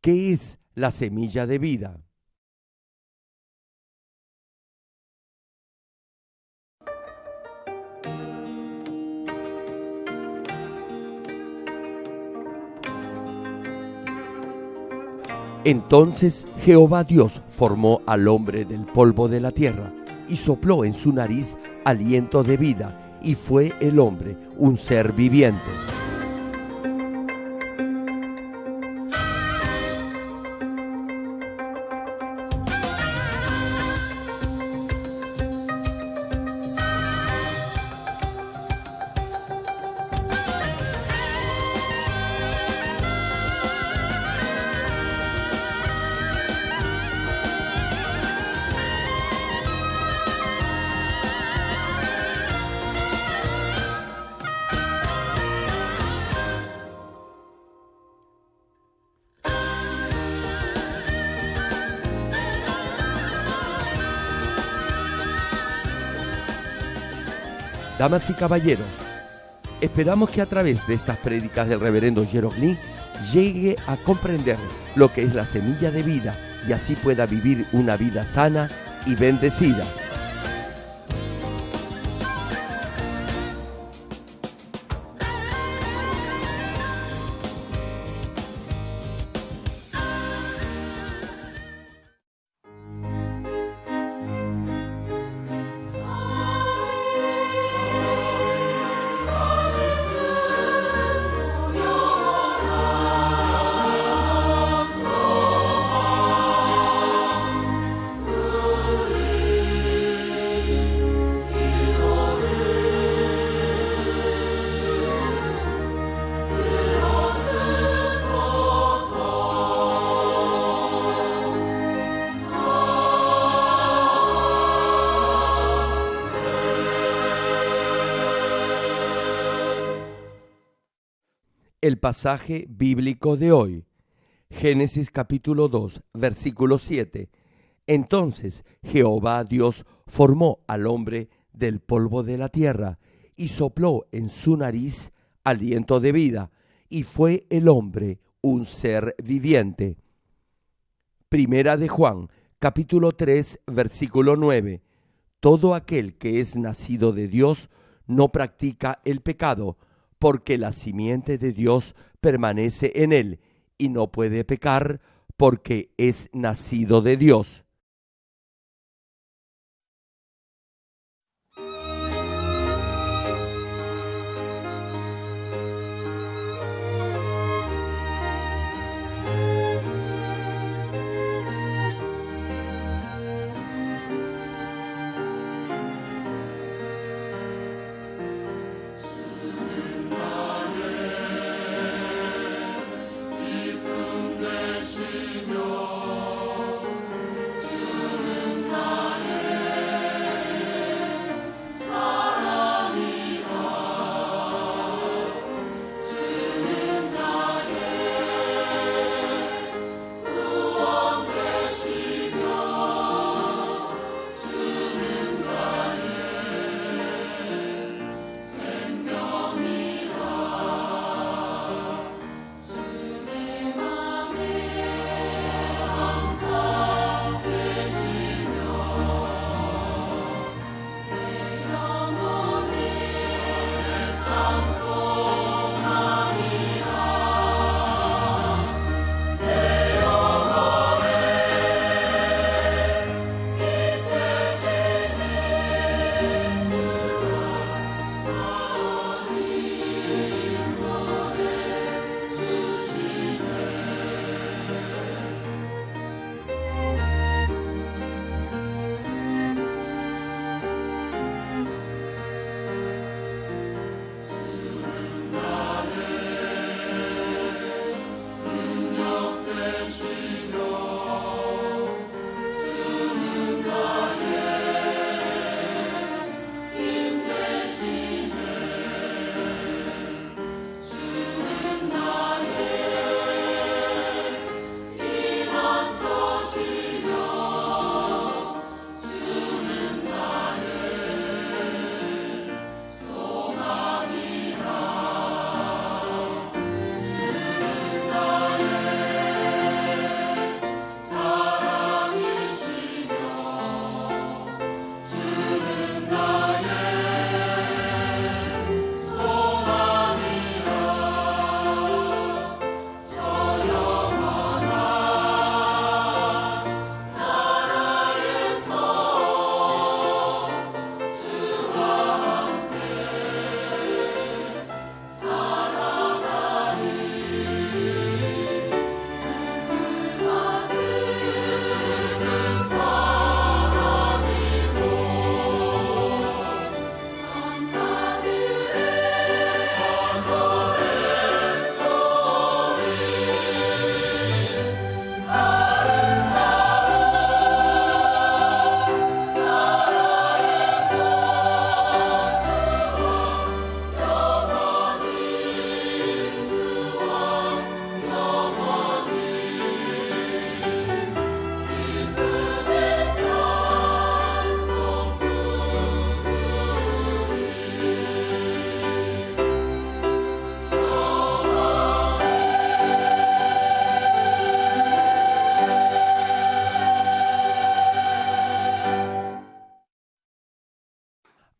¿Qué es la semilla de vida? Entonces Jehová Dios formó al hombre del polvo de la tierra y sopló en su nariz aliento de vida, y fue el hombre un ser viviente. Damas y caballeros, esperamos que a través de estas prédicas del reverendo Jerogli llegue a comprender lo que es la semilla de vida y así pueda vivir una vida sana y bendecida. El pasaje bíblico de hoy, Génesis capítulo 2, versículo 7. Entonces Jehová Dios formó al hombre del polvo de la tierra y sopló en su nariz aliento de vida, y fue el hombre un ser viviente. Primera de Juan, capítulo 3, versículo 9. Todo aquel que es nacido de Dios no practica el pecado, porque la simiente de Dios permanece en él y no puede pecar porque es nacido de Dios.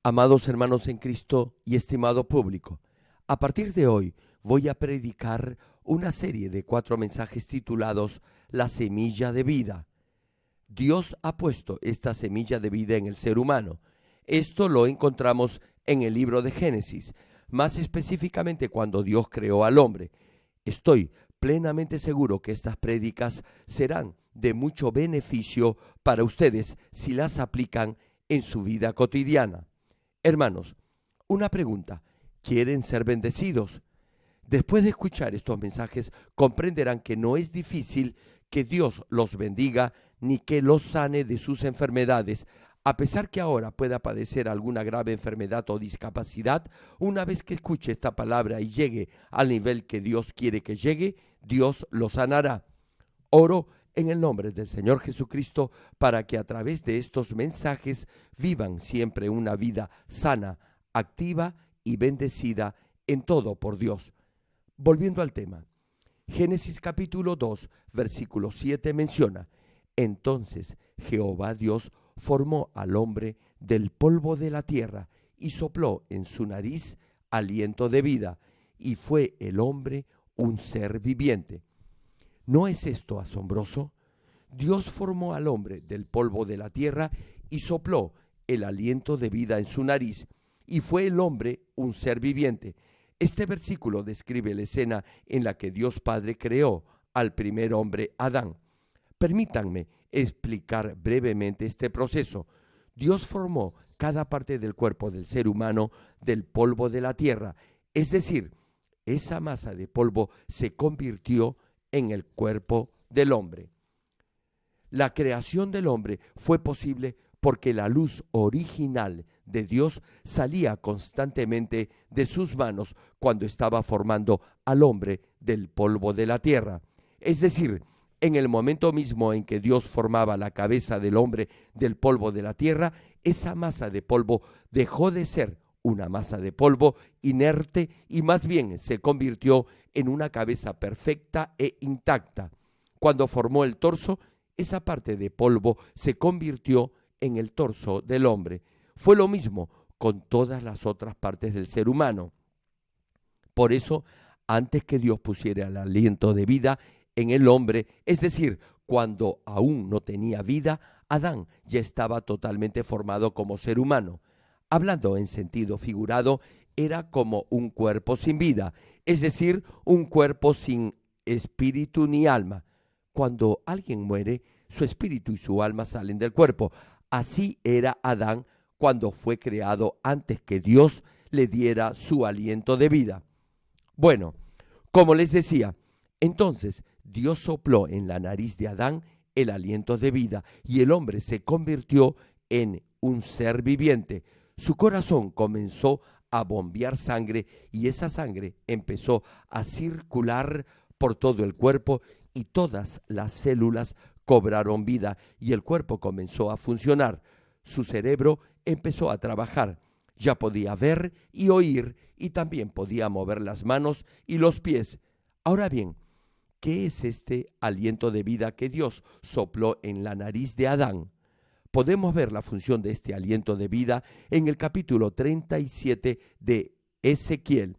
Amados hermanos en Cristo y estimado público, a partir de hoy voy a predicar una serie de 4 mensajes titulados La semilla de vida. Dios ha puesto esta semilla de vida en el ser humano. Esto lo encontramos en el libro de Génesis, más específicamente cuando Dios creó al hombre. Estoy plenamente seguro que estas prédicas serán de mucho beneficio para ustedes si las aplican en su vida cotidiana. Hermanos, una pregunta: ¿quieren ser bendecidos? Después de escuchar estos mensajes, comprenderán que no es difícil que Dios los bendiga ni que los sane de sus enfermedades. A pesar que ahora pueda padecer alguna grave enfermedad o discapacidad, una vez que escuche esta palabra y llegue al nivel que Dios quiere que llegue, Dios lo sanará. Oro en el nombre del Señor Jesucristo para que a través de estos mensajes vivan siempre una vida sana, activa y bendecida en todo por Dios. Volviendo al tema, Génesis capítulo 2, versículo 7 menciona: Entonces Jehová Dios formó al hombre del polvo de la tierra y sopló en su nariz aliento de vida, y fue el hombre un ser viviente. ¿No es esto asombroso? Dios formó al hombre del polvo de la tierra y sopló el aliento de vida en su nariz, y fue el hombre un ser viviente. Este versículo describe la escena en la que Dios Padre creó al primer hombre, Adán. Permítanme explicar brevemente este proceso. Dios formó cada parte del cuerpo del ser humano del polvo de la tierra, es decir, esa masa de polvo se convirtió en el cuerpo del hombre. La creación del hombre fue posible porque la luz original de Dios salía constantemente de sus manos cuando estaba formando al hombre del polvo de la tierra. Es decir, en el momento mismo en que Dios formaba la cabeza del hombre del polvo de la tierra, esa masa de polvo dejó de ser una masa de polvo inerte y más bien se convirtió en una cabeza perfecta e intacta. Cuando formó el torso, esa parte de polvo se convirtió en el torso del hombre. Fue lo mismo con todas las otras partes del ser humano. Por eso, antes que Dios pusiera el aliento de vida en el hombre, es decir, cuando aún no tenía vida, Adán ya estaba totalmente formado como ser humano. Hablando en sentido figurado, era como un cuerpo sin vida, es decir, un cuerpo sin espíritu ni alma. Cuando alguien muere, su espíritu y su alma salen del cuerpo. Así era Adán cuando fue creado antes que Dios le diera su aliento de vida. Bueno, como les decía, entonces Dios sopló en la nariz de Adán el aliento de vida y el hombre se convirtió en un ser viviente. Su corazón comenzó a bombear sangre y esa sangre empezó a circular por todo el cuerpo y todas las células cobraron vida y el cuerpo comenzó a funcionar. Su cerebro empezó a trabajar. Ya podía ver y oír y también podía mover las manos y los pies. Ahora bien, ¿qué es este aliento de vida que Dios sopló en la nariz de Adán? Podemos ver la función de este aliento de vida en el capítulo 37 de Ezequiel.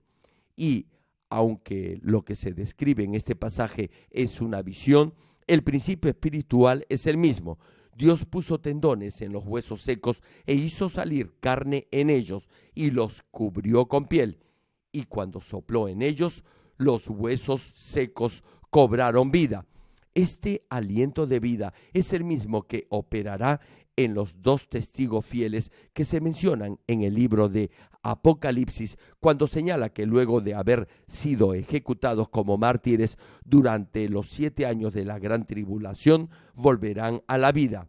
Y aunque lo que se describe en este pasaje es una visión, el principio espiritual es el mismo. Dios puso tendones en los huesos secos e hizo salir carne en ellos y los cubrió con piel. Y cuando sopló en ellos, los huesos secos cobraron vida. Este aliento de vida es el mismo que operará en los 2 testigos fieles que se mencionan en el libro de Apocalipsis, cuando señala que luego de haber sido ejecutados como mártires durante los 7 años de la gran tribulación, volverán a la vida.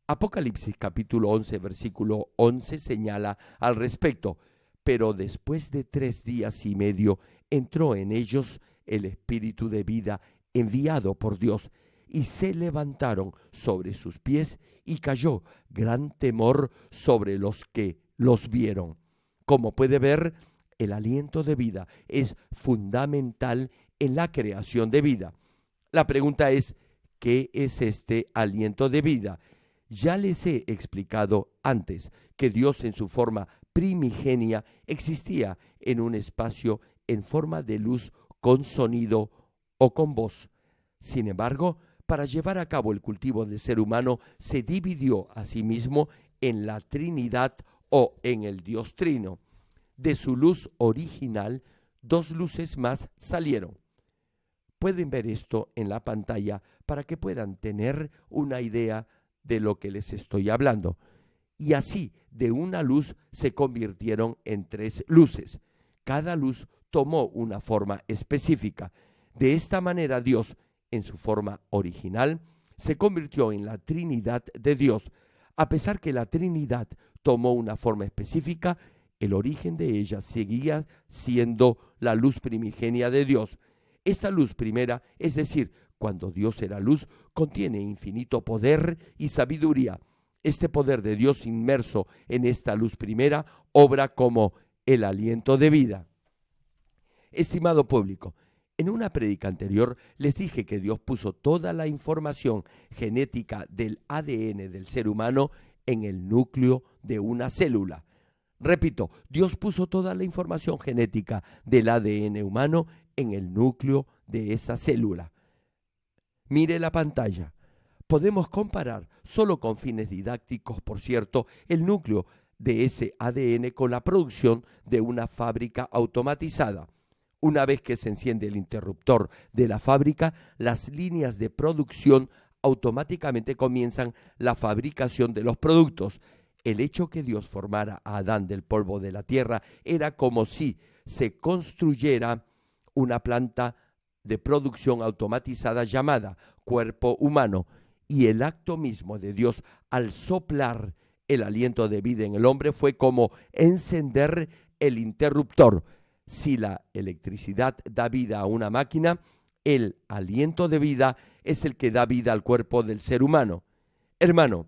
Apocalipsis capítulo 11, versículo 11 señala al respecto: pero después de 3 días y medio entró en ellos el espíritu de vida enviado por Dios, y se levantaron sobre sus pies y cayó gran temor sobre los que los vieron. Como puede ver, el aliento de vida es fundamental en la creación de vida. La pregunta es, ¿qué es este aliento de vida? Ya les he explicado antes que Dios en su forma primigenia existía en un espacio en forma de luz con sonido o con voz. Sin embargo, para llevar a cabo el cultivo del ser humano se dividió a sí mismo en la Trinidad o en el Dios Trino. De su luz original, dos luces más salieron. Pueden ver esto en la pantalla para que puedan tener una idea de lo que les estoy hablando. Y así, de una luz se convirtieron en tres luces. Cada luz tomó una forma específica. De esta manera, Dios, en su forma original, se convirtió en la Trinidad de Dios. A pesar que la Trinidad tomó una forma específica, el origen de ella seguía siendo la luz primigenia de Dios. Esta luz primera, es decir, cuando Dios era luz, contiene infinito poder y sabiduría. Este poder de Dios inmerso en esta luz primera obra como el aliento de vida. Estimado público, en una prédica anterior les dije que Dios puso toda la información genética del ADN del ser humano en el núcleo de una célula. Repito, Dios puso toda la información genética del ADN humano en el núcleo de esa célula. Mire la pantalla. Podemos comparar, solo con fines didácticos, por cierto, el núcleo de ese ADN con la producción de una fábrica automatizada. Una vez que se enciende el interruptor de la fábrica, las líneas de producción automáticamente comienzan la fabricación de los productos. El hecho que Dios formara a Adán del polvo de la tierra era como si se construyera una planta de producción automatizada llamada cuerpo humano, y el acto mismo de Dios al soplar el aliento de vida en el hombre fue como encender el interruptor. Si la electricidad da vida a una máquina, el aliento de vida es el que da vida al cuerpo del ser humano. Hermano,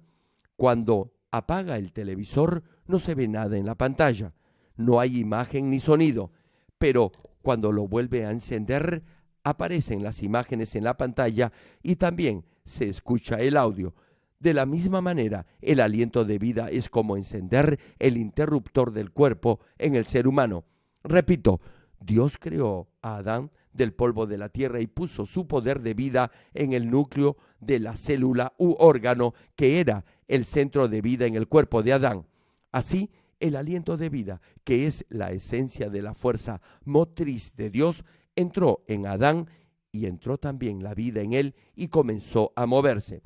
cuando apaga el televisor no se ve nada en la pantalla, no hay imagen ni sonido, pero cuando lo vuelve a encender, aparecen las imágenes en la pantalla y también se escucha el audio. De la misma manera, el aliento de vida es como encender el interruptor del cuerpo en el ser humano. Repito, Dios creó a Adán del polvo de la tierra y puso su poder de vida en el núcleo de la célula u órgano que era el centro de vida en el cuerpo de Adán. Así, el aliento de vida, que es la esencia de la fuerza motriz de Dios, entró en Adán y entró también la vida en él y comenzó a moverse.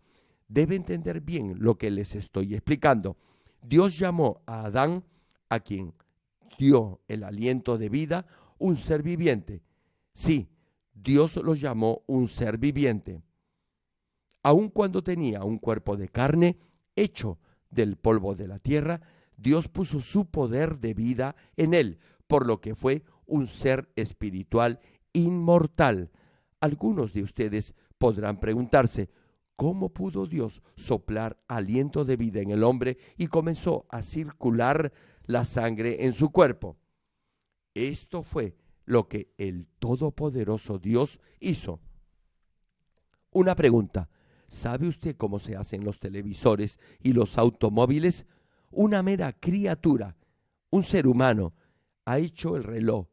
Debe entender bien lo que les estoy explicando. Dios llamó a Adán, a quien dio el aliento de vida, un ser viviente. Sí, Dios lo llamó un ser viviente. Aun cuando tenía un cuerpo de carne hecho del polvo de la tierra, Dios puso su poder de vida en él, por lo que fue un ser espiritual inmortal. Algunos de ustedes podrán preguntarse, ¿cómo pudo Dios soplar aliento de vida en el hombre y comenzó a circular la sangre en su cuerpo? Esto fue lo que el todopoderoso Dios hizo. Una pregunta, ¿sabe usted cómo se hacen los televisores y los automóviles? Una mera criatura, un ser humano, ha hecho el reloj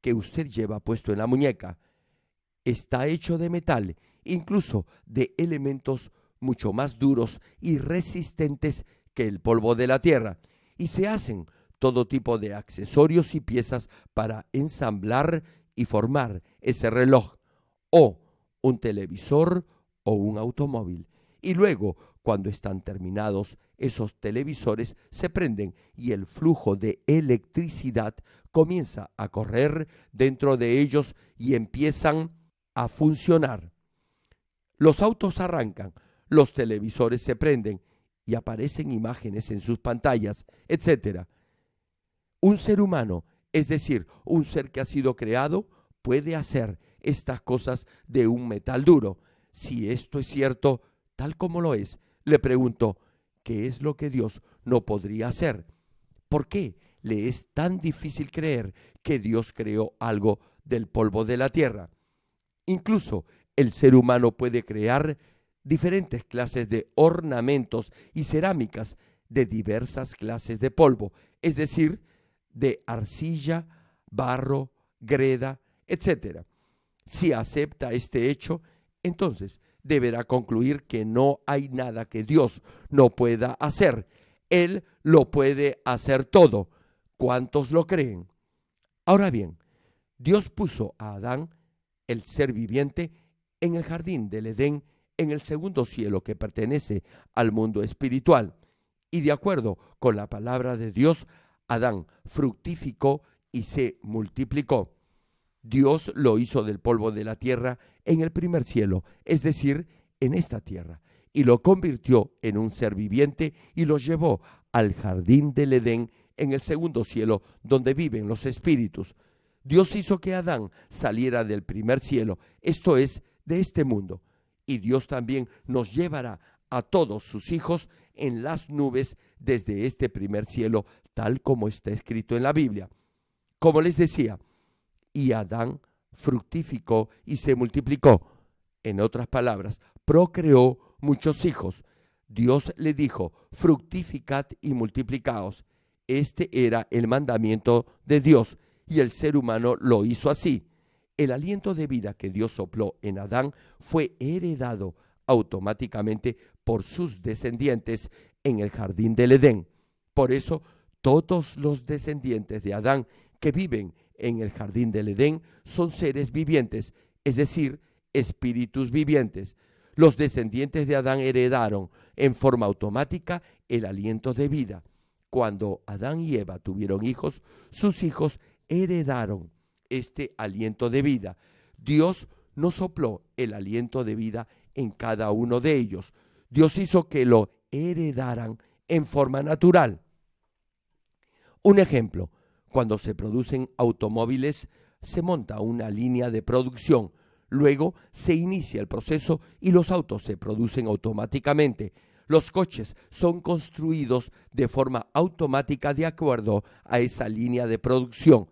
que usted lleva puesto en la muñeca. Está hecho de metal, incluso de elementos mucho más duros y resistentes que el polvo de la tierra, y se hacen todo tipo de accesorios y piezas para ensamblar y formar ese reloj, o un televisor o un automóvil. Y luego, cuando están terminados, esos televisores se prenden y el flujo de electricidad comienza a correr dentro de ellos y empiezan a funcionar. Los autos arrancan, los televisores se prenden y aparecen imágenes en sus pantallas, etc. Un ser humano, es decir, un ser que ha sido creado, puede hacer estas cosas de un metal duro. Si esto es cierto, tal como lo es, le pregunto, ¿qué es lo que Dios no podría hacer? ¿Por qué le es tan difícil creer que Dios creó algo del polvo de la tierra? Incluso el ser humano puede crear diferentes clases de ornamentos y cerámicas de diversas clases de polvo, es decir, de arcilla, barro, greda, etc. Si acepta este hecho, entonces deberá concluir que no hay nada que Dios no pueda hacer. Él lo puede hacer todo. ¿Cuántos lo creen? Ahora bien, Dios puso a Adán, el ser viviente, en el jardín del Edén, en el segundo cielo que pertenece al mundo espiritual. Y de acuerdo con la palabra de Dios, Adán fructificó y se multiplicó. Dios lo hizo del polvo de la tierra en el primer cielo, es decir, en esta tierra, y lo convirtió en un ser viviente y lo llevó al jardín del Edén en el segundo cielo, donde viven los espíritus. Dios hizo que Adán saliera del primer cielo, esto es, de este mundo, y Dios también nos llevará a todos sus hijos en las nubes desde este primer cielo, tal como está escrito en la Biblia. Como les decía, y Adán fructificó y se multiplicó. En otras palabras, procreó muchos hijos. Dios le dijo, fructificad y multiplicaos. Este era el mandamiento de Dios y el ser humano lo hizo así. El aliento de vida que Dios sopló en Adán fue heredado automáticamente por sus descendientes en el jardín del Edén. Por eso, todos los descendientes de Adán que viven en el jardín del Edén son seres vivientes, es decir, espíritus vivientes. Los descendientes de Adán heredaron en forma automática el aliento de vida. Cuando Adán y Eva tuvieron hijos, sus hijos heredaron este aliento de vida. Dios no sopló el aliento de vida en cada uno de ellos. Dios hizo que lo heredaran en forma natural. Un ejemplo, cuando se producen automóviles, se monta una línea de producción, luego se inicia el proceso y los autos se producen automáticamente. Los coches son construidos de forma automática de acuerdo a esa línea de producción.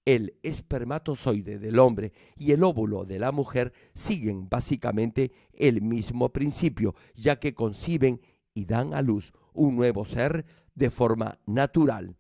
El espermatozoide del hombre y el óvulo de la mujer siguen básicamente el mismo principio, ya que conciben y dan a luz un nuevo ser de forma natural.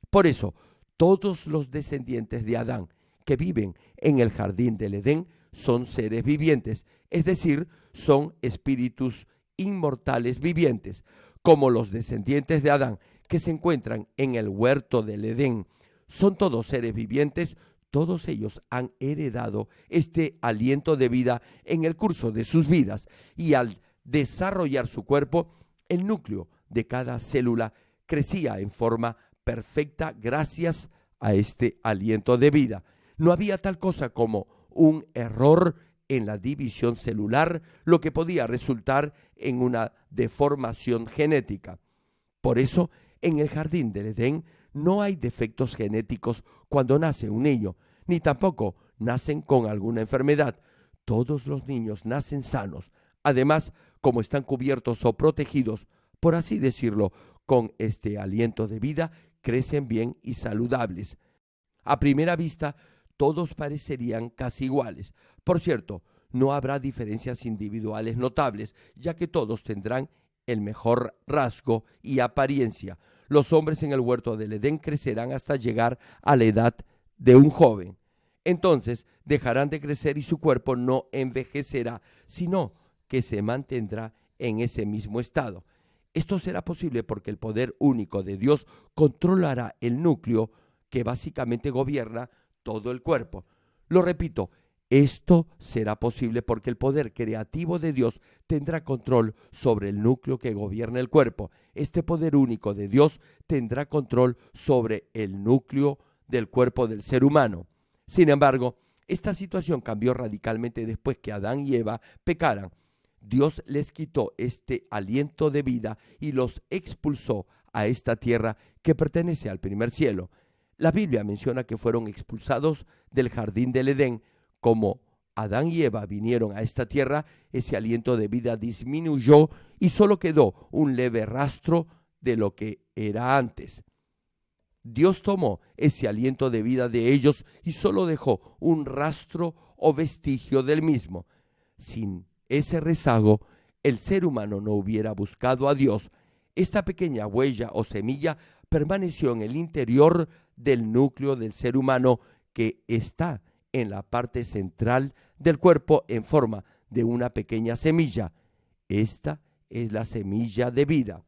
Por eso, todos los descendientes de Adán que viven en el jardín del Edén son seres vivientes, es decir, son espíritus inmortales vivientes, como los descendientes de Adán que se encuentran en el huerto del Edén. Son todos seres vivientes, todos ellos han heredado este aliento de vida en el curso de sus vidas y al desarrollar su cuerpo, el núcleo de cada célula crecía en forma perfecta gracias a este aliento de vida. No había tal cosa como un error en la división celular, lo que podía resultar en una deformación genética. Por eso, en el jardín del Edén no hay defectos genéticos cuando nace un niño, ni tampoco nacen con alguna enfermedad. Todos los niños nacen sanos. Además, como están cubiertos o protegidos, por así decirlo, con este aliento de vida, crecen bien y saludables. A primera vista, todos parecerían casi iguales. Por cierto, no habrá diferencias individuales notables, ya que todos tendrán el mejor rasgo y apariencia. Los hombres en el huerto del Edén crecerán hasta llegar a la edad de un joven. Entonces dejarán de crecer y su cuerpo no envejecerá, sino que se mantendrá en ese mismo estado. Esto será posible porque el poder único de Dios controlará el núcleo que básicamente gobierna todo el cuerpo. Lo repito, esto será posible porque el poder creativo de Dios tendrá control sobre el núcleo que gobierna el cuerpo. Este poder único de Dios tendrá control sobre el núcleo del cuerpo del ser humano. Sin embargo, esta situación cambió radicalmente después que Adán y Eva pecaran. Dios les quitó este aliento de vida y los expulsó a esta tierra que pertenece al primer cielo. La Biblia menciona que fueron expulsados del jardín del Edén. Como Adán y Eva vinieron a esta tierra, ese aliento de vida disminuyó y solo quedó un leve rastro de lo que era antes. Dios tomó ese aliento de vida de ellos y solo dejó un rastro o vestigio del mismo. Sin ese rezago, el ser humano no hubiera buscado a Dios, esta pequeña huella o semilla permaneció en el interior del núcleo del ser humano, que está en la parte central del cuerpo en forma de una pequeña semilla. Esta es la semilla de vida.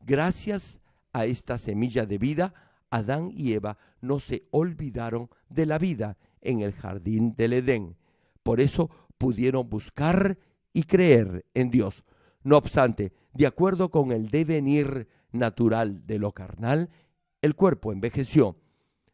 Gracias a esta semilla de vida, Adán y Eva no se olvidaron de la vida en el jardín del Edén. Por eso pudieron buscar y creer en Dios. No obstante, de acuerdo con el devenir natural de lo carnal, el cuerpo envejeció.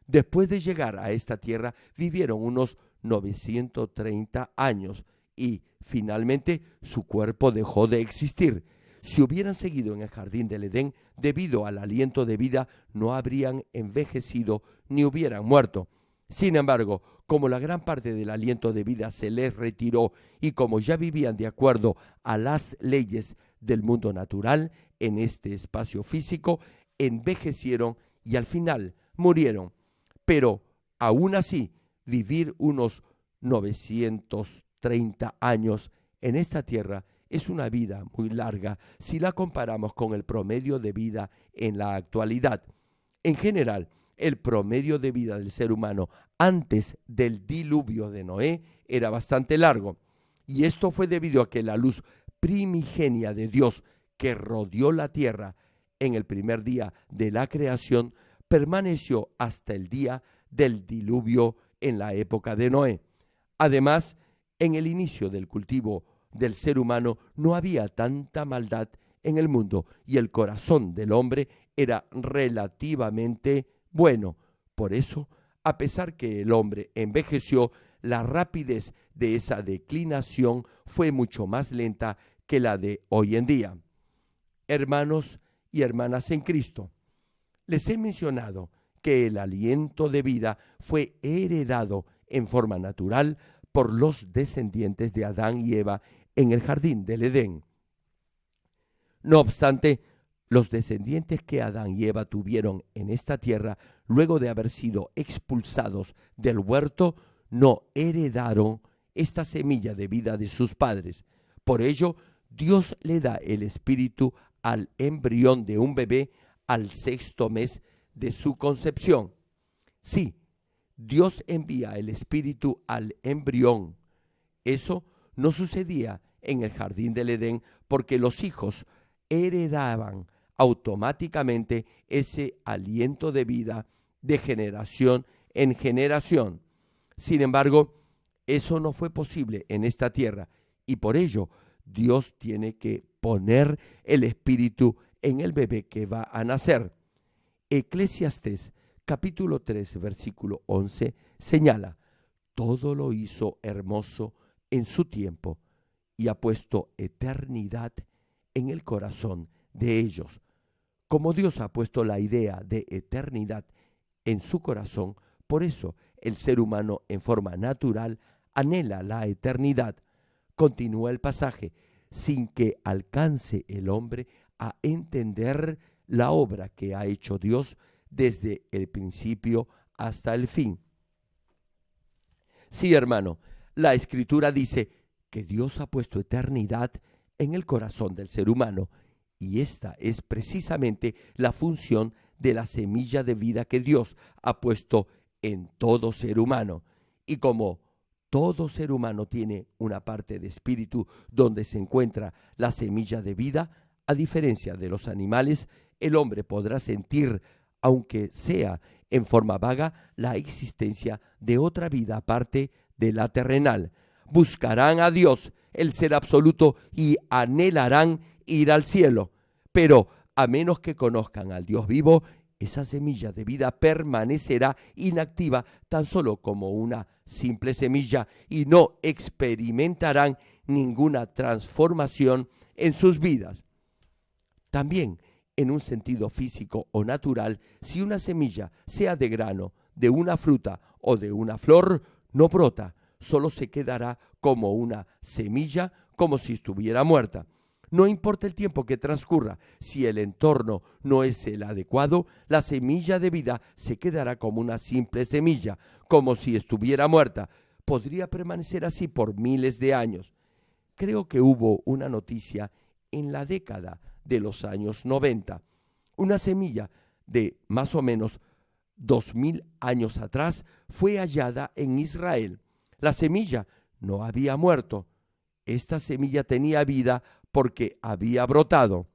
Después de llegar a esta tierra, vivieron unos 930 años y finalmente su cuerpo dejó de existir. Si hubieran seguido en el jardín del Edén, debido al aliento de vida, no habrían envejecido ni hubieran muerto. Sin embargo, como la gran parte del aliento de vida se les retiró y como ya vivían de acuerdo a las leyes del mundo natural en este espacio físico, envejecieron y al final murieron. Pero aún así, vivir unos 930 años en esta tierra es una vida muy larga si la comparamos con el promedio de vida en la actualidad. En general, el promedio de vida del ser humano antes del diluvio de Noé era bastante largo, y esto fue debido a que la luz primigenia de Dios que rodeó la tierra en el primer día de la creación permaneció hasta el día del diluvio en la época de Noé. Además, en el inicio del cultivo del ser humano no había tanta maldad en el mundo y el corazón del hombre era relativamente bueno. Por eso, a pesar que el hombre envejeció, la rapidez de esa declinación fue mucho más lenta que la de hoy en día. Hermanos y hermanas en Cristo, les he mencionado que el aliento de vida fue heredado en forma natural por los descendientes de Adán y Eva en el jardín del Edén. No obstante, los descendientes que Adán y Eva tuvieron en esta tierra, luego de haber sido expulsados del huerto, no heredaron esta semilla de vida de sus padres. Por ello, Dios le da el espíritu al embrión de un bebé al 6º mes de su concepción. Sí, Dios envía el espíritu al embrión. Eso no sucedía en el jardín del Edén porque los hijos heredaban automáticamente ese aliento de vida de generación en generación. Sin embargo, eso no fue posible en esta tierra y por ello Dios tiene que poner el espíritu en el bebé que va a nacer. Eclesiastés capítulo 3 versículo 11 señala: todo lo hizo hermoso en su tiempo y ha puesto eternidad en el corazón de ellos. Como Dios ha puesto la idea de eternidad en su corazón, por eso el ser humano en forma natural anhela la eternidad. Continúa el pasaje: sin que alcance el hombre a entender la obra que ha hecho Dios desde el principio hasta el fin. Sí, hermano, la Escritura dice que Dios ha puesto eternidad en el corazón del ser humano, y esta es precisamente la función de la semilla de vida que Dios ha puesto en todo ser humano. Y como todo ser humano tiene una parte de espíritu donde se encuentra la semilla de vida, a diferencia de los animales, el hombre podrá sentir, aunque sea en forma vaga, la existencia de otra vida aparte de la terrenal. Buscarán a Dios, el ser absoluto, y anhelarán ir al cielo. Pero a menos que conozcan al Dios vivo, esa semilla de vida permanecerá inactiva tan solo como una simple semilla y no experimentarán ninguna transformación en sus vidas. También, en un sentido físico o natural, si una semilla, sea de grano, de una fruta o de una flor, no brota, solo se quedará como una semilla, como si estuviera muerta. No importa el tiempo que transcurra, si el entorno no es el adecuado, la semilla de vida se quedará como una simple semilla, como si estuviera muerta. Podría permanecer así por miles de años. Creo que hubo una noticia en la década de los años 90. Una semilla de más o menos 2000 años atrás fue hallada en Israel. La semilla no había muerto. Esta semilla tenía vida porque había brotado.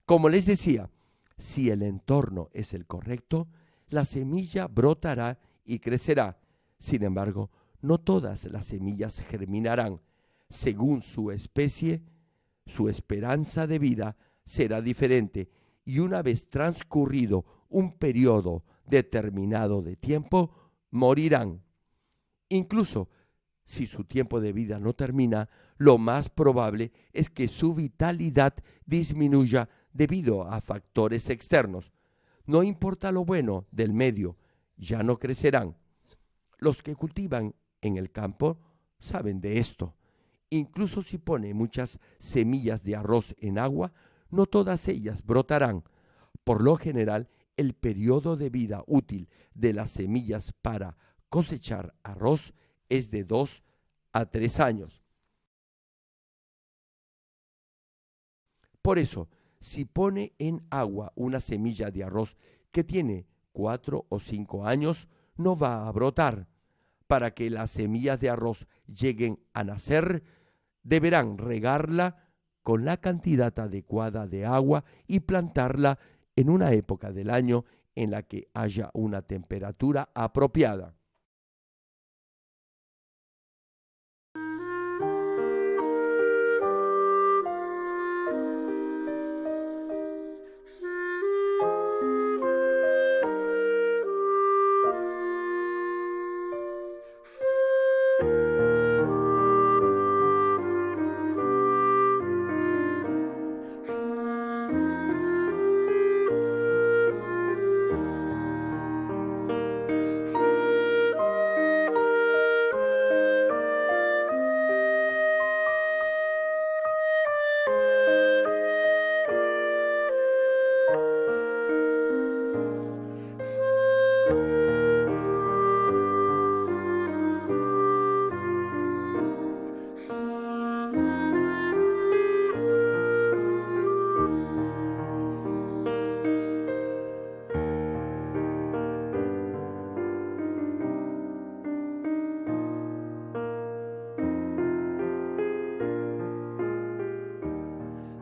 Como les decía, si el entorno es el correcto, la semilla brotará y crecerá. Sin embargo, no todas las semillas germinarán. Según su especie, su esperanza de vida será diferente y una vez transcurrido un periodo determinado de tiempo, morirán. Incluso si su tiempo de vida no termina, lo más probable es que su vitalidad disminuya debido a factores externos. No importa lo bueno del medio, ya no crecerán. Los que cultivan en el campo saben de esto. Incluso si pone muchas semillas de arroz en agua, no todas ellas brotarán. Por lo general, el periodo de vida útil de las semillas para cosechar arroz es de 2 a 3 años. Por eso, si pone en agua una semilla de arroz que tiene 4 o 5 años, no va a brotar. Para que las semillas de arroz lleguen a nacer, deberán regarla con la cantidad adecuada de agua y plantarla en una época del año en la que haya una temperatura apropiada.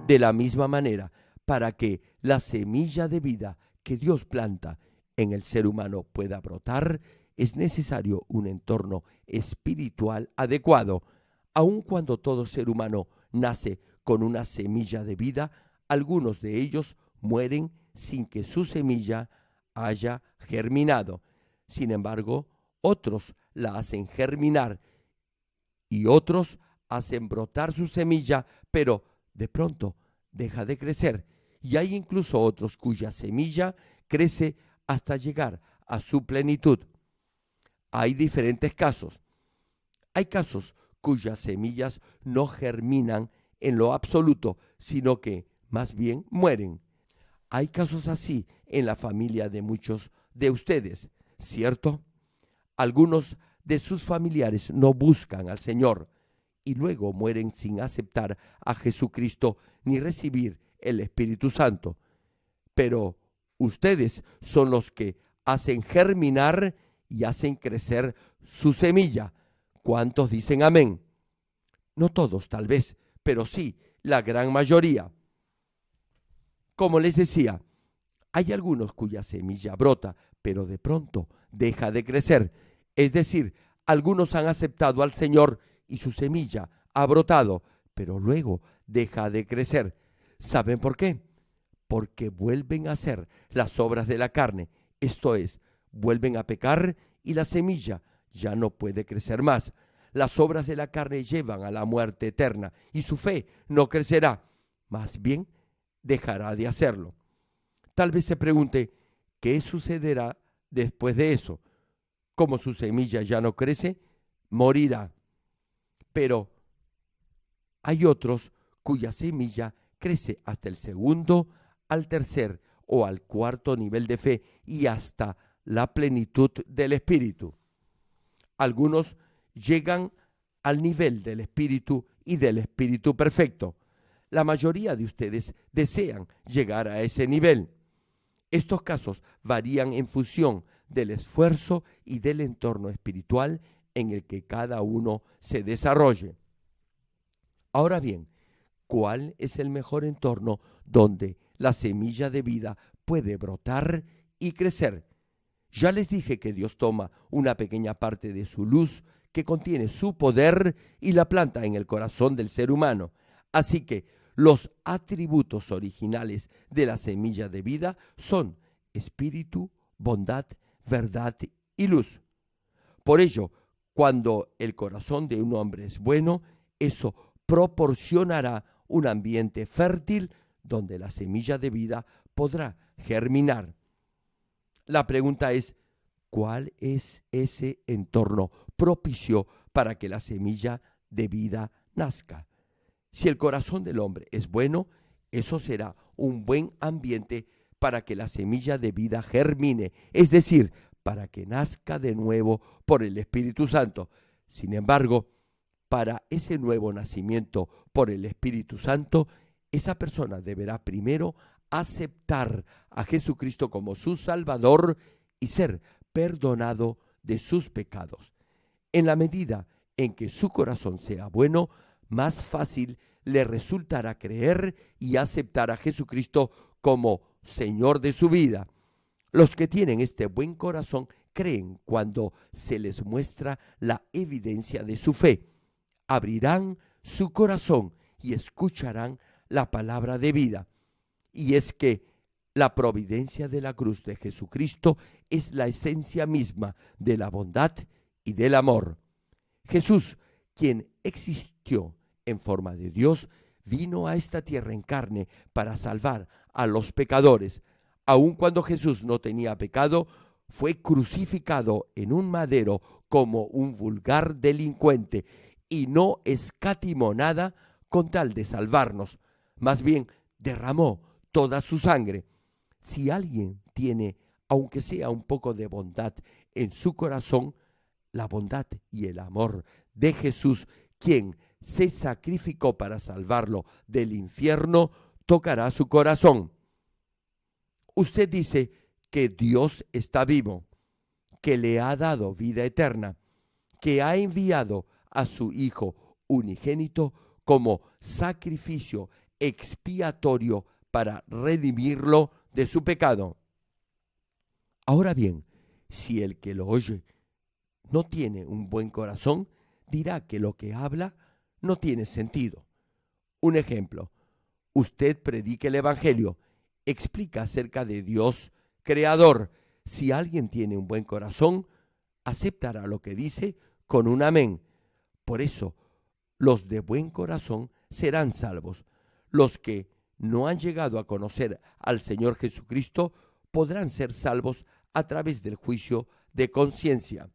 De la misma manera, para que la semilla de vida que Dios planta en el ser humano pueda brotar, es necesario un entorno espiritual adecuado. Aun cuando todo ser humano nace con una semilla de vida, algunos de ellos mueren sin que su semilla haya germinado. Sin embargo, otros la hacen germinar y otros hacen brotar su semilla, pero de pronto deja de crecer. Y hay incluso otros cuya semilla crece hasta llegar a su plenitud. Hay diferentes casos. Hay casos cuyas semillas no germinan en lo absoluto, sino que más bien mueren. Hay casos así en la familia de muchos de ustedes, ¿cierto? Algunos de sus familiares no buscan al Señor y luego mueren sin aceptar a Jesucristo ni recibir el Espíritu Santo. Pero ustedes son los que hacen germinar y hacen crecer su semilla. ¿Cuántos dicen amén? No todos, tal vez, pero sí la gran mayoría. Como les decía, hay algunos cuya semilla brota, pero de pronto deja de crecer. Es decir, algunos han aceptado al Señor y su semilla ha brotado, pero luego deja de crecer. ¿Saben por qué? Porque vuelven a hacer las obras de la carne, esto es, vuelven a pecar y la semilla ya no puede crecer más. Las obras de la carne llevan a la muerte eterna y su fe no crecerá, más bien dejará de hacerlo. Tal vez se pregunte, ¿qué sucederá después de eso? Como su semilla ya no crece, morirá. Pero hay otros cuya semilla crece hasta el segundo, al tercer o al cuarto nivel de fe y hasta la plenitud del Espíritu. Algunos llegan al nivel del Espíritu y del Espíritu perfecto. La mayoría de ustedes desean llegar a ese nivel. Estos casos varían en función del esfuerzo y del entorno espiritual en el que cada uno se desarrolle. Ahora bien, ¿cuál es el mejor entorno donde la semilla de vida puede brotar y crecer? Ya les dije que Dios toma una pequeña parte de su luz que contiene su poder y la planta en el corazón del ser humano. Así que los atributos originales de la semilla de vida son espíritu, bondad, verdad y luz. Por ello, cuando el corazón de un hombre es bueno, eso proporcionará un ambiente fértil donde la semilla de vida podrá germinar. La pregunta es, ¿cuál es ese entorno propicio para que la semilla de vida nazca? Si el corazón del hombre es bueno, eso será un buen ambiente para que la semilla de vida germine, es decir, para que nazca de nuevo por el Espíritu Santo. Sin embargo, para ese nuevo nacimiento por el Espíritu Santo, esa persona deberá primero aceptar a Jesucristo como su Salvador y ser perdonado de sus pecados. En la medida en que su corazón sea bueno, más fácil le resultará creer y aceptar a Jesucristo como Señor de su vida. Los que tienen este buen corazón creen cuando se les muestra la evidencia de su fe. Abrirán su corazón y escucharán la palabra de vida. Y es que la providencia de la cruz de Jesucristo es la esencia misma de la bondad y del amor. Jesús, quien existió en forma de Dios, vino a esta tierra en carne para salvar a los pecadores. Aun cuando Jesús no tenía pecado, fue crucificado en un madero como un vulgar delincuente y no escatimó nada con tal de salvarnos. Más bien, derramó toda su sangre. Si alguien tiene, aunque sea un poco de bondad en su corazón, la bondad y el amor de Jesús, quien se sacrificó para salvarlo del infierno, tocará su corazón. Usted dice que Dios está vivo, que le ha dado vida eterna, que ha enviado a su Hijo unigénito como sacrificio expiatorio para redimirlo de su pecado. Ahora bien, si el que lo oye no tiene un buen corazón, dirá que lo que habla no tiene sentido. Un ejemplo, usted predica el Evangelio, explica acerca de Dios creador. Si alguien tiene un buen corazón, aceptará lo que dice con un amén. Por eso, los de buen corazón serán salvos. Los que no han llegado a conocer al Señor Jesucristo podrán ser salvos a través del juicio de conciencia.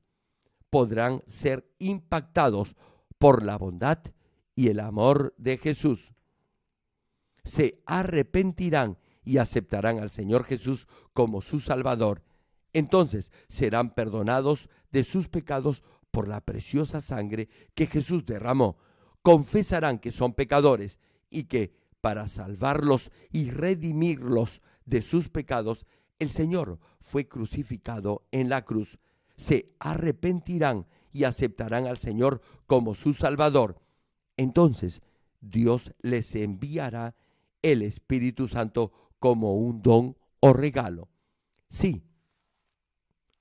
Podrán ser impactados por la bondad y el amor de Jesús. Se arrepentirán y aceptarán al Señor Jesús como su Salvador. Entonces serán perdonados de sus pecados por la preciosa sangre que Jesús derramó. Confesarán que son pecadores y que para salvarlos y redimirlos de sus pecados, el Señor fue crucificado en la cruz. Se arrepentirán y aceptarán al Señor como su Salvador. Entonces Dios les enviará el Espíritu Santo como un don o regalo. Sí,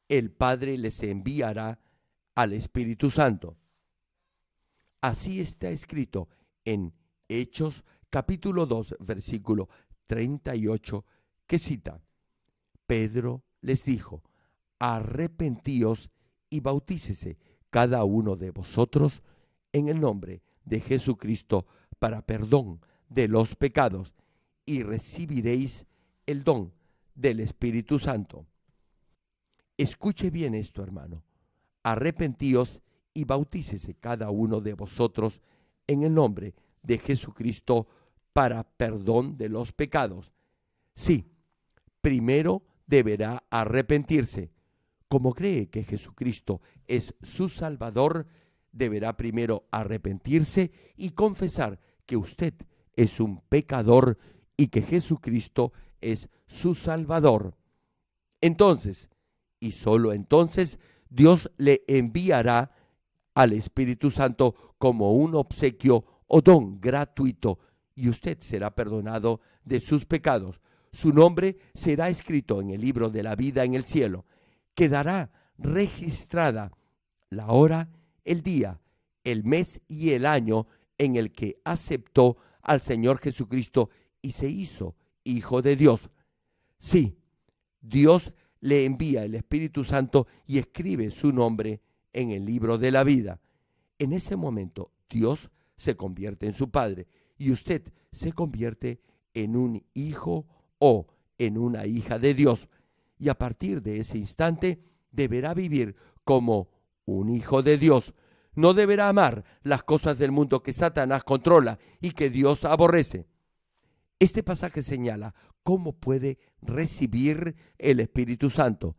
el Padre les enviará al Espíritu Santo. Así está escrito en Hechos capítulo 2, versículo 38, que cita: Pedro les dijo: arrepentíos y bautícese cada uno de vosotros en el nombre de Jesucristo para perdón de los pecados, y recibiréis el don del Espíritu Santo. Escuche bien esto, hermano. Arrepentíos y bautícese cada uno de vosotros en el nombre de Jesucristo para perdón de los pecados. Sí, primero deberá arrepentirse. Como cree que Jesucristo es su Salvador, deberá primero arrepentirse y confesar que usted es un pecador y que Jesucristo es su Salvador. Entonces, y solo entonces, Dios le enviará al Espíritu Santo como un obsequio o don gratuito y usted será perdonado de sus pecados. Su nombre será escrito en el libro de la vida en el cielo. Quedará registrada la hora, el día, el mes y el año en el que aceptó al Señor Jesucristo y se hizo hijo de Dios. Sí, Dios le envía el Espíritu Santo y escribe su nombre en el libro de la vida. En ese momento, Dios se convierte en su Padre y usted se convierte en un hijo o en una hija de Dios. Y a partir de ese instante, deberá vivir como un hijo de Dios. No deberá amar las cosas del mundo que Satanás controla y que Dios aborrece. Este pasaje señala cómo puede recibir el Espíritu Santo.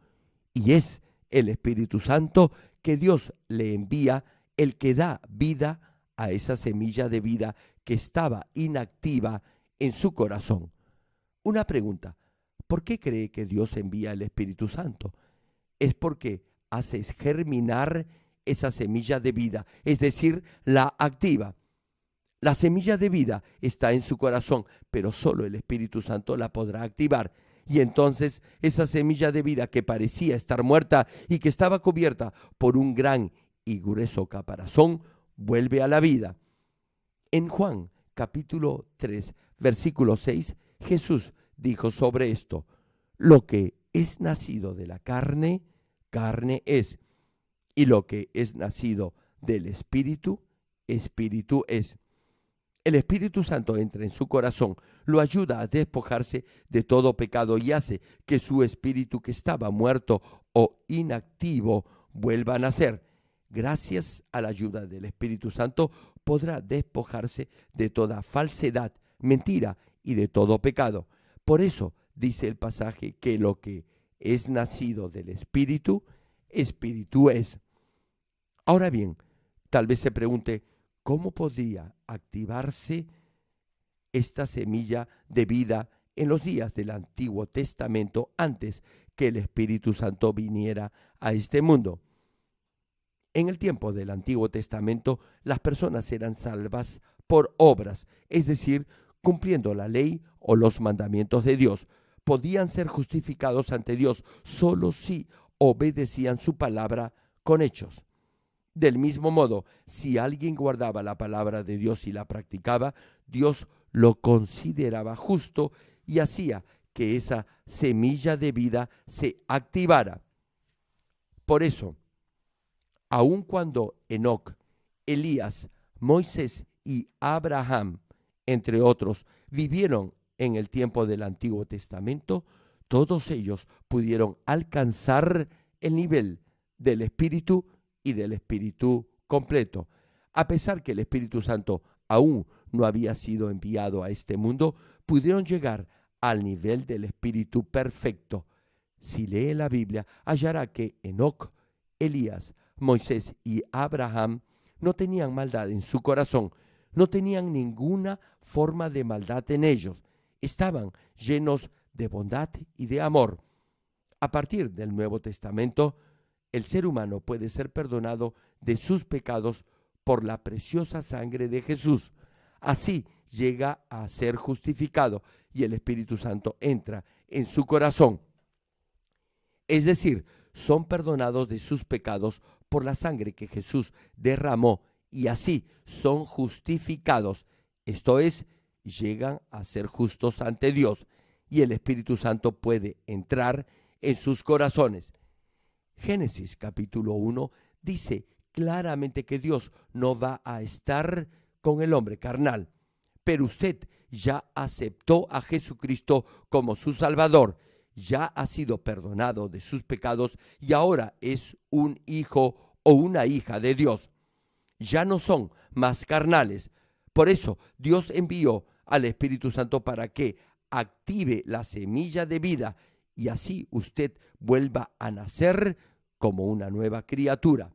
Y es el Espíritu Santo que Dios le envía el que da vida a esa semilla de vida que estaba inactiva en su corazón. Una pregunta: ¿por qué cree que Dios envía el Espíritu Santo? Es porque hace germinar esa semilla de vida, es decir, la activa. La semilla de vida está en su corazón, pero solo el Espíritu Santo la podrá activar. Y entonces esa semilla de vida que parecía estar muerta y que estaba cubierta por un gran y grueso caparazón, vuelve a la vida. En Juan capítulo 3, versículo 6, Jesús dijo sobre esto: lo que es nacido de la carne, carne es, y lo que es nacido del Espíritu, Espíritu es. El Espíritu Santo entra en su corazón, lo ayuda a despojarse de todo pecado y hace que su espíritu que estaba muerto o inactivo vuelva a nacer. Gracias a la ayuda del Espíritu Santo podrá despojarse de toda falsedad, mentira y de todo pecado. Por eso dice el pasaje que lo que es nacido del Espíritu, Espíritu es. Ahora bien, tal vez se pregunte, ¿cómo podría activarse esta semilla de vida en los días del Antiguo Testamento antes que el Espíritu Santo viniera a este mundo? En el tiempo del Antiguo Testamento, las personas eran salvas por obras, es decir, cumpliendo la ley o los mandamientos de Dios. Podían ser justificados ante Dios solo si obedecían su palabra con hechos. Del mismo modo, si alguien guardaba la palabra de Dios y la practicaba, Dios lo consideraba justo y hacía que esa semilla de vida se activara. Por eso, aun cuando Enoc, Elías, Moisés y Abraham, entre otros, vivieron en el tiempo del Antiguo Testamento, todos ellos pudieron alcanzar el nivel del Espíritu y del Espíritu completo. A pesar que el Espíritu Santo aún no había sido enviado a este mundo, pudieron llegar al nivel del Espíritu perfecto. Si lee la Biblia, hallará que Enoc, Elías, Moisés y Abraham no tenían maldad en su corazón, no tenían ninguna forma de maldad en ellos, estaban llenos de bondad y de amor. A partir del Nuevo Testamento, el ser humano puede ser perdonado de sus pecados por la preciosa sangre de Jesús. Así llega a ser justificado y el Espíritu Santo entra en su corazón. Es decir, son perdonados de sus pecados por la sangre que Jesús derramó y así son justificados. Esto es, llegan a ser justos ante Dios y el Espíritu Santo puede entrar en sus corazones. Génesis capítulo 1 dice claramente que Dios no va a estar con el hombre carnal, pero usted ya aceptó a Jesucristo como su Salvador, ya ha sido perdonado de sus pecados y ahora es un hijo o una hija de Dios. Ya no son más carnales. Por eso Dios envió al Espíritu Santo para que active la semilla de vida y así usted vuelva a nacer como una nueva criatura.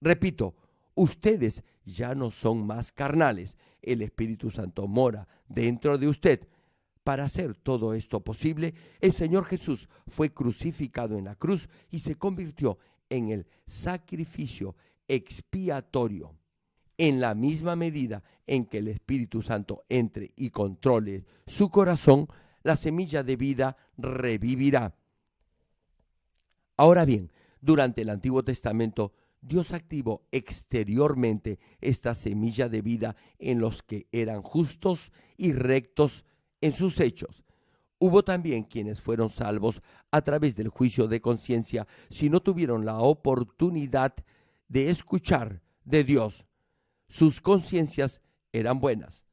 Repito, Ustedes ya no son más carnales. El Espíritu Santo mora dentro de usted. Para hacer todo esto posible, el Señor Jesús fue crucificado en la cruz y se convirtió en el sacrificio expiatorio. En la misma medida en que el Espíritu Santo entre y controle su corazón, la semilla de vida revivirá. Ahora bien, durante el Antiguo Testamento, Dios activó exteriormente esta semilla de vida en los que eran justos y rectos en sus hechos. Hubo también quienes fueron salvos a través del juicio de conciencia si no tuvieron la oportunidad de escuchar de Dios. Sus conciencias eran buenas.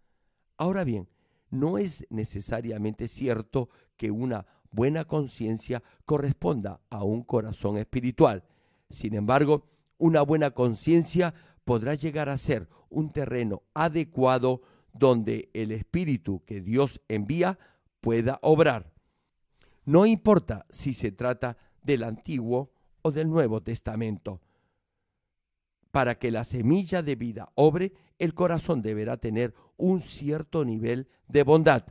Ahora bien, no es necesariamente cierto que una buena conciencia corresponda a un corazón espiritual. Sin embargo, una buena conciencia podrá llegar a ser un terreno adecuado donde el Espíritu que Dios envía pueda obrar. No importa si se trata del Antiguo o del Nuevo Testamento. Para que la semilla de vida obre, el corazón deberá tener un cierto nivel de bondad.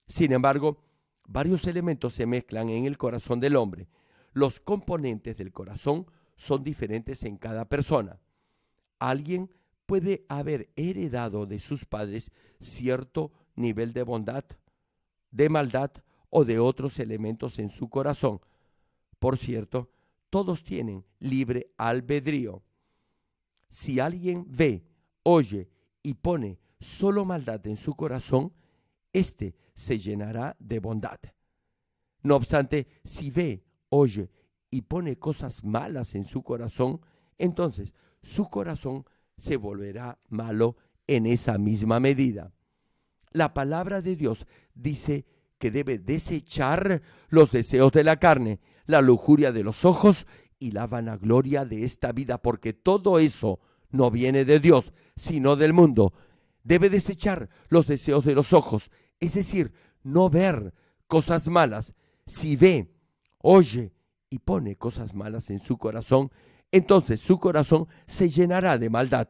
Sin embargo, varios elementos se mezclan en el corazón del hombre. Los componentes del corazón son diferentes en cada persona. Alguien puede haber heredado de sus padres cierto nivel de bondad, de maldad o de otros elementos en su corazón. Por cierto, todos tienen libre albedrío. Si alguien ve, oye y pone solo maldad en su corazón, éste se llenará de bondad. No obstante, si ve, oye y pone cosas malas en su corazón, entonces su corazón se volverá malo en esa misma medida. La palabra de Dios dice que debe desechar los deseos de la carne, la lujuria de los ojos y la vanagloria de esta vida, porque todo eso no viene de Dios, sino del mundo. Debe desechar los deseos de los ojos, es decir, no ver cosas malas. Si ve, oye y pone cosas malas en su corazón, entonces su corazón se llenará de maldad.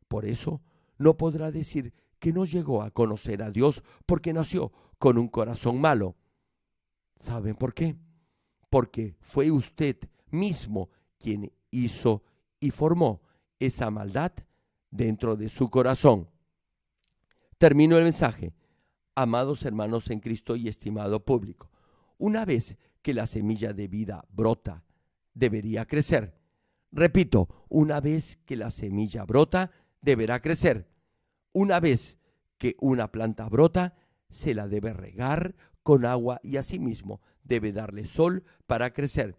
Por eso no podrá decir que no llegó a conocer a Dios porque nació con un corazón malo. ¿Saben por qué? Porque fue usted mismo quien hizo y formó esa maldad dentro de su corazón. Termino el mensaje. Amados hermanos en Cristo y estimado público, una vez que la semilla de vida brota, debería crecer. Repito, una vez que la semilla brota, deberá crecer. Una vez que una planta brota, se la debe regar con agua y asimismo debe darle sol para crecer.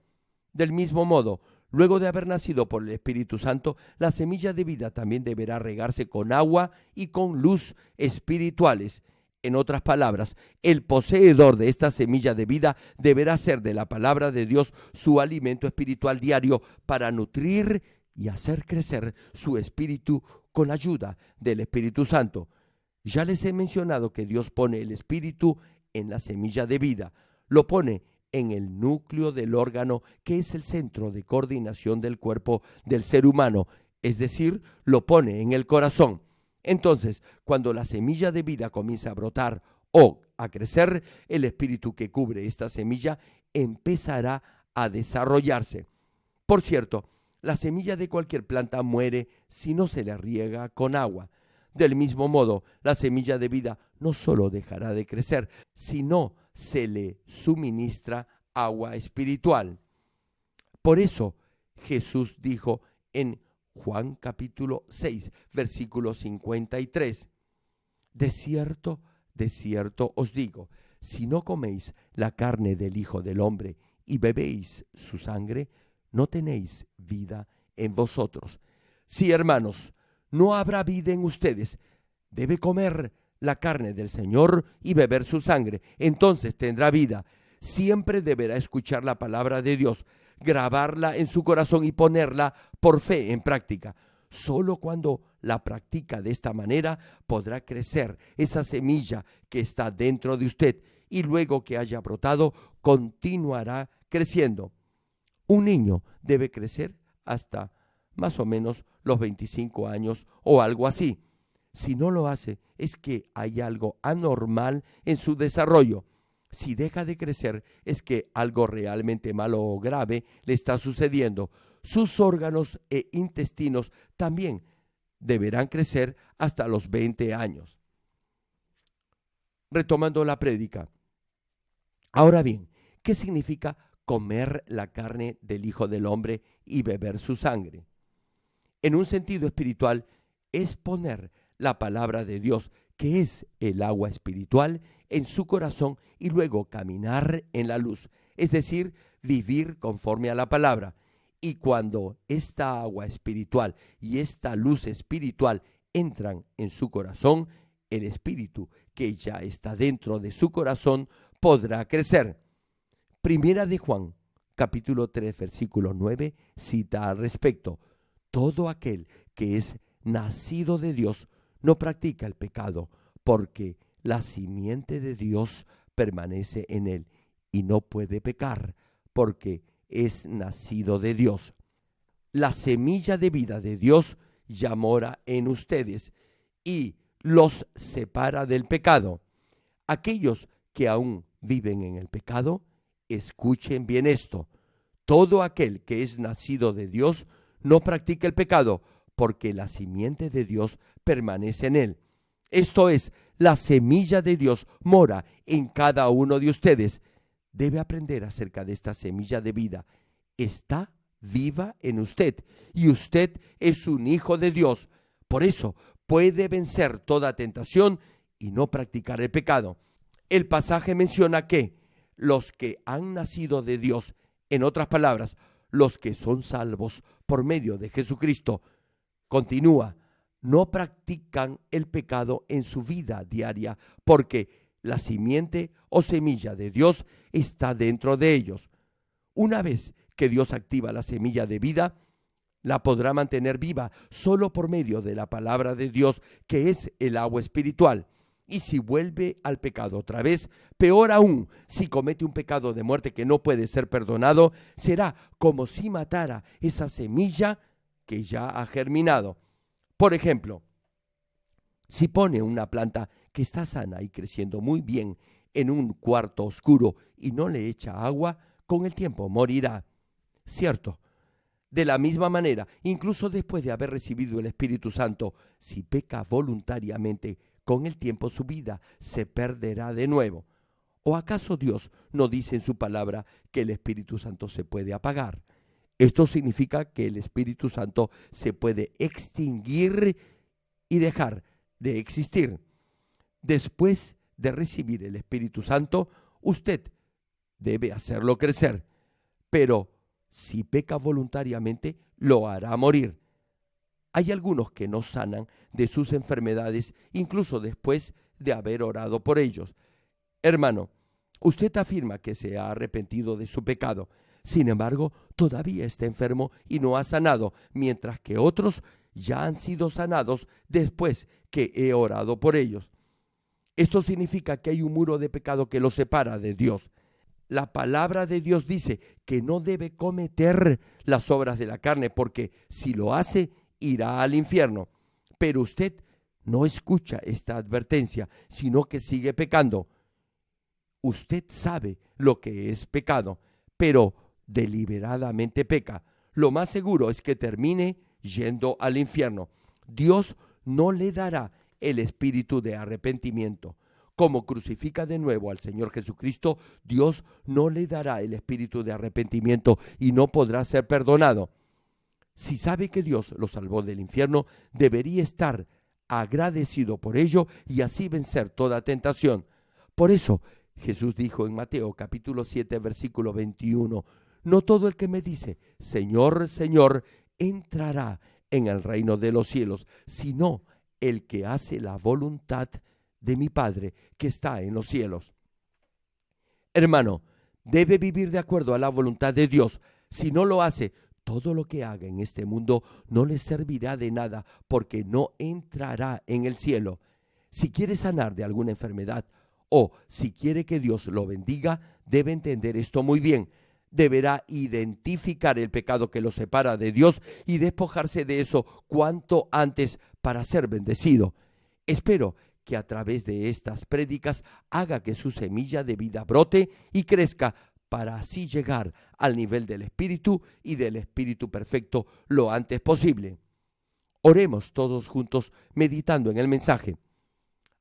Del mismo modo, luego de haber nacido por el Espíritu Santo, la semilla de vida también deberá regarse con agua y con luz espirituales. En otras palabras, el poseedor de esta semilla de vida deberá hacer de la palabra de Dios su alimento espiritual diario para nutrir y hacer crecer su espíritu con ayuda del Espíritu Santo. Ya les he mencionado que Dios pone el espíritu en la semilla de vida, lo pone en el núcleo del órgano que es el centro de coordinación del cuerpo del ser humano, es decir, lo pone en el corazón. Entonces, cuando la semilla de vida comienza a brotar o a crecer, el espíritu que cubre esta semilla empezará a desarrollarse. Por cierto, la semilla de cualquier planta muere si no se le riega con agua. Del mismo modo, la semilla de vida no solo dejará de crecer, sino se le suministra agua espiritual. Por eso, Jesús dijo en Juan capítulo 6, versículo 53, de cierto os digo, si no coméis la carne del Hijo del Hombre y bebéis su sangre, no tenéis vida en vosotros. Sí, hermanos, no habrá vida en ustedes. Debe comer la carne del Señor y beber su sangre. Entonces tendrá vida. Siempre deberá escuchar la palabra de Dios, grabarla en su corazón y ponerla por fe en práctica. Solo cuando la practica de esta manera podrá crecer esa semilla que está dentro de usted y luego que haya brotado continuará creciendo. Un niño debe crecer hasta más o menos los 25 años o algo así. Si no lo hace, es que hay algo anormal en su desarrollo. Si deja de crecer, es que algo realmente malo o grave le está sucediendo. Sus órganos e intestinos también deberán crecer hasta los 20 años. Retomando la prédica. Ahora bien, ¿qué significa comer la carne del Hijo del Hombre y beber su sangre? En un sentido espiritual, es poner la palabra de Dios, que es el agua espiritual, en su corazón y luego caminar en la luz, es decir, vivir conforme a la palabra. Y cuando esta agua espiritual y esta luz espiritual entran en su corazón, el espíritu que ya está dentro de su corazón podrá crecer. Primera de Juan, capítulo 3, versículo 9, cita al respecto: todo aquel que es nacido de Dios no practica el pecado, porque la simiente de Dios permanece en él y no puede pecar, porque es nacido de Dios. La semilla de vida de Dios ya mora en ustedes y los separa del pecado. Aquellos que aún viven en el pecado, escuchen bien esto: todo aquel que es nacido de Dios no practica el pecado, porque la simiente de Dios permanece en él. Esto es, la semilla de Dios mora en cada uno de ustedes. Debe aprender acerca de esta semilla de vida. Está viva en usted y usted es un hijo de Dios. Por eso puede vencer toda tentación y no practicar el pecado. El pasaje menciona que los que han nacido de Dios, en otras palabras, los que son salvos por medio de Jesucristo, continúa, no practican el pecado en su vida diaria, porque la simiente o semilla de Dios está dentro de ellos. Una vez que Dios activa la semilla de vida, la podrá mantener viva solo por medio de la palabra de Dios, que es el agua espiritual. Y si vuelve al pecado otra vez, peor aún, si comete un pecado de muerte que no puede ser perdonado, será como si matara esa semilla que ya ha germinado. Por ejemplo, si pone una planta que está sana y creciendo muy bien en un cuarto oscuro y no le echa agua, con el tiempo morirá. Cierto. De la misma manera, incluso después de haber recibido el Espíritu Santo, si peca voluntariamente, con el tiempo su vida se perderá de nuevo. ¿O acaso Dios no dice en su palabra que el Espíritu Santo se puede apagar? Esto significa que el Espíritu Santo se puede extinguir y dejar de existir. Después de recibir el Espíritu Santo, usted debe hacerlo crecer, pero si peca voluntariamente, lo hará morir. Hay algunos que no sanan de sus enfermedades incluso después de haber orado por ellos. Hermano, usted afirma que se ha arrepentido de su pecado. Sin embargo, todavía está enfermo y no ha sanado, mientras que otros ya han sido sanados después que he orado por ellos. Esto significa que hay un muro de pecado que los separa de Dios. La palabra de Dios dice que no debe cometer las obras de la carne, porque si lo hace, irá al infierno. Pero usted no escucha esta advertencia, sino que sigue pecando. Usted sabe lo que es pecado, pero deliberadamente peca. Lo más seguro es que termine yendo al infierno. Dios no le dará el espíritu de arrepentimiento. Como crucifica de nuevo al Señor Jesucristo, Dios no le dará el espíritu de arrepentimiento y no podrá ser perdonado. Si sabe que Dios lo salvó del infierno, debería estar agradecido por ello y así vencer toda tentación. Por eso, Jesús dijo en Mateo capítulo 7, versículo 21, no todo el que me dice, Señor, Señor, entrará en el reino de los cielos, sino el que hace la voluntad de mi Padre que está en los cielos. Hermano, debe vivir de acuerdo a la voluntad de Dios. Si no lo hace, todo lo que haga en este mundo no le servirá de nada, porque no entrará en el cielo. Si quiere sanar de alguna enfermedad o si quiere que Dios lo bendiga, debe entender esto muy bien. deberá identificar el pecado que lo separa de Dios y despojarse de eso cuanto antes para ser bendecido. Espero que a través de estas prédicas haga que su semilla de vida brote y crezca para así llegar al nivel del Espíritu y del Espíritu perfecto lo antes posible. Oremos todos juntos meditando en el mensaje.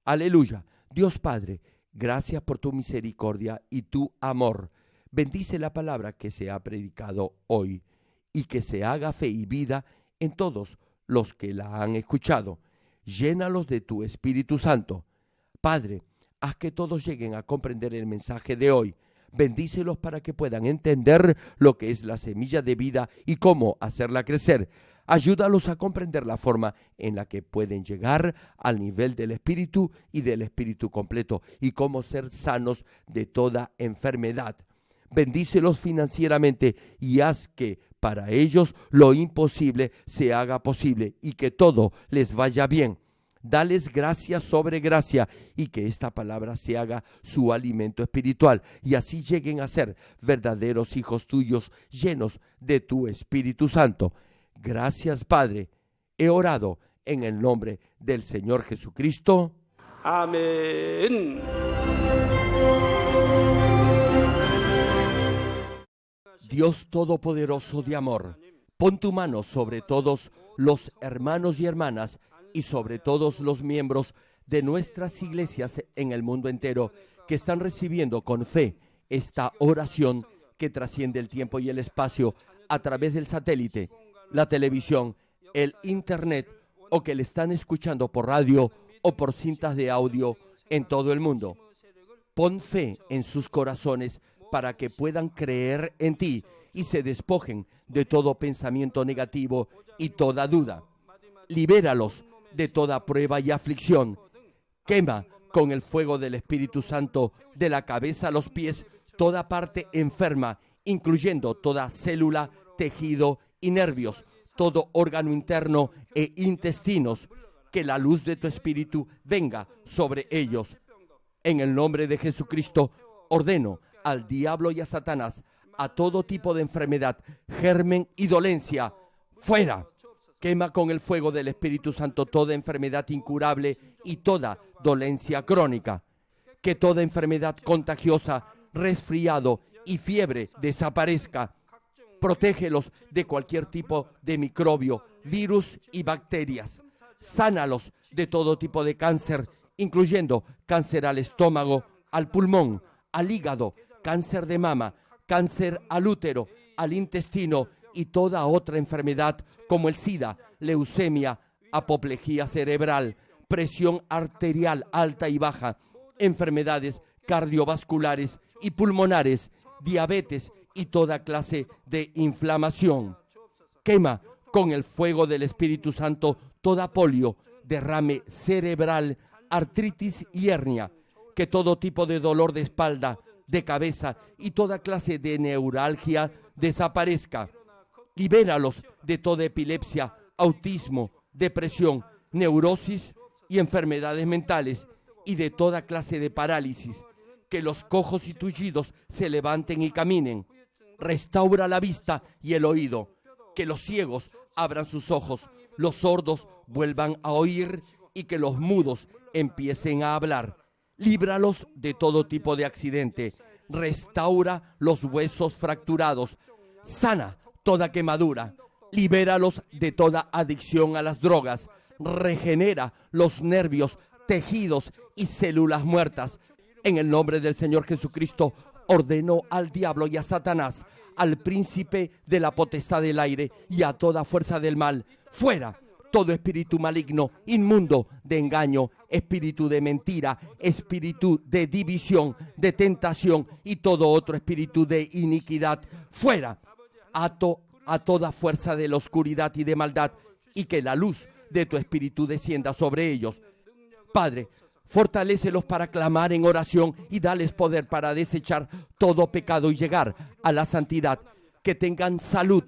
Aleluya. Dios Padre, gracias por tu misericordia y tu amor. Bendice la palabra que se ha predicado hoy y que se haga fe y vida en todos los que la han escuchado. Llénalos de tu Espíritu Santo. Padre, haz que todos lleguen a comprender el mensaje de hoy. Bendícelos para que puedan entender lo que es la semilla de vida y cómo hacerla crecer. Ayúdalos a comprender la forma en la que pueden llegar al nivel del Espíritu y del Espíritu completo y cómo ser sanos de toda enfermedad. Bendícelos financieramente y haz que para ellos lo imposible se haga posible y que todo les vaya bien. Dales gracia sobre gracia y que esta palabra se haga su alimento espiritual y así lleguen a ser verdaderos hijos tuyos llenos de tu Espíritu Santo. Gracias, Padre. He orado en el nombre del Señor Jesucristo. Amén. Dios Todopoderoso de amor, pon tu mano sobre todos los hermanos y hermanas y sobre todos los miembros de nuestras iglesias en el mundo entero que están recibiendo con fe esta oración que trasciende el tiempo y el espacio a través del satélite, la televisión, el internet o que le están escuchando por radio o por cintas de audio en todo el mundo. Pon fe en sus corazones para que puedan creer en ti y se despojen de todo pensamiento negativo y toda duda. Libéralos de toda prueba y aflicción. Quema con el fuego del Espíritu Santo de la cabeza a los pies toda parte enferma, incluyendo toda célula, tejido y nervios, todo órgano interno e intestinos. Que la luz de tu Espíritu venga sobre ellos. En el nombre de Jesucristo, ordeno al diablo y a Satanás, a todo tipo de enfermedad, germen y dolencia, fuera. Quema con el fuego del Espíritu Santo toda enfermedad incurable y toda dolencia crónica. Que toda enfermedad contagiosa, resfriado y fiebre desaparezca. Protégelos de cualquier tipo de microbio, virus y bacterias. Sánalos de todo tipo de cáncer, incluyendo cáncer al estómago, al pulmón, al hígado, cáncer de mama, cáncer al útero, al intestino y toda otra enfermedad como el SIDA, leucemia, apoplejía cerebral, presión arterial alta y baja, enfermedades cardiovasculares y pulmonares, diabetes y toda clase de inflamación. Quema con el fuego del Espíritu Santo toda polio, derrame cerebral, artritis y hernia. Que todo tipo de dolor de espalda, de cabeza y toda clase de neuralgia desaparezca. Libéralos de toda epilepsia, autismo, depresión, neurosis y enfermedades mentales y de toda clase de parálisis. Que los cojos y tullidos se levanten y caminen. Restaura la vista y el oído. Que los ciegos abran sus ojos, los sordos vuelvan a oír y que los mudos empiecen a hablar. Líbralos de todo tipo de accidente. Restaura los huesos fracturados. Sana toda quemadura. Libéralos de toda adicción a las drogas. Regenera los nervios, tejidos y células muertas. En el nombre del Señor Jesucristo, ordeno al diablo y a Satanás, al príncipe de la potestad del aire y a toda fuerza del mal, fuera. Todo espíritu maligno, inmundo, de engaño, espíritu de mentira, espíritu de división, de tentación y todo otro espíritu de iniquidad, fuera. Ato a toda fuerza de la oscuridad y de maldad y que la luz de tu espíritu descienda sobre ellos. Padre, fortalécelos para clamar en oración y dales poder para desechar todo pecado y llegar a la santidad. Que tengan salud,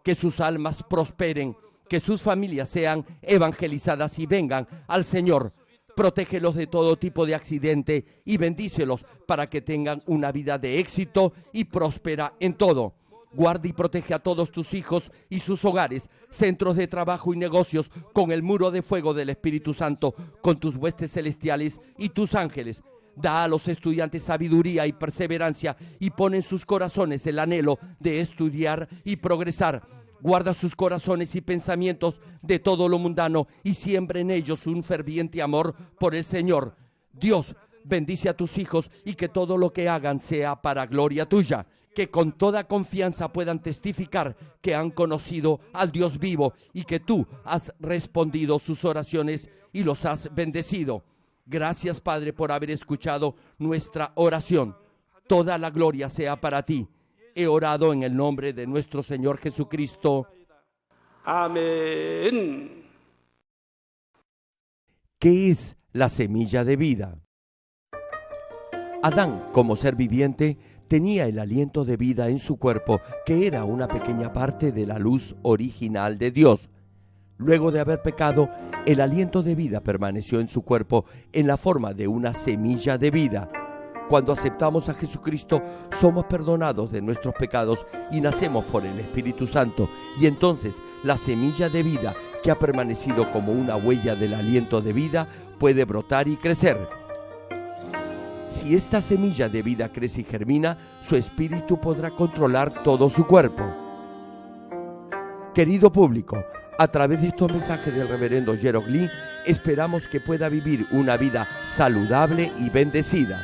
que sus almas prosperen, que sus familias sean evangelizadas y vengan al Señor. Protégelos de todo tipo de accidente y bendícelos para que tengan una vida de éxito y próspera en todo. Guarda y protege a todos tus hijos y sus hogares, centros de trabajo y negocios con el muro de fuego del Espíritu Santo, con tus huestes celestiales y tus ángeles. Da a los estudiantes sabiduría y perseverancia y pon en sus corazones el anhelo de estudiar y progresar. Guarda sus corazones y pensamientos de todo lo mundano y siembra en ellos un ferviente amor por el Señor. Dios, bendice a tus hijos y que todo lo que hagan sea para gloria tuya. Que con toda confianza puedan testificar que han conocido al Dios vivo y que tú has respondido sus oraciones y los has bendecido. Gracias, Padre, por haber escuchado nuestra oración. Toda la gloria sea para ti. He orado en el nombre de nuestro Señor Jesucristo. 아멘. ¿Qué es la semilla de vida? Adán, como ser viviente, tenía el aliento de vida en su cuerpo, que era una pequeña parte de la luz original de Dios. Luego de haber pecado, el aliento de vida permaneció en su cuerpo en la forma de una semilla de vida. Cuando aceptamos a Jesucristo, somos perdonados de nuestros pecados y nacemos por el Espíritu Santo. Y entonces la semilla de vida, que ha permanecido como una huella del aliento de vida, puede brotar y crecer. Si esta semilla de vida crece y germina, su espíritu podrá controlar todo su cuerpo. Querido público, a través de estos mensajes del reverendo Jerog Lee, esperamos que pueda vivir una vida saludable y bendecida.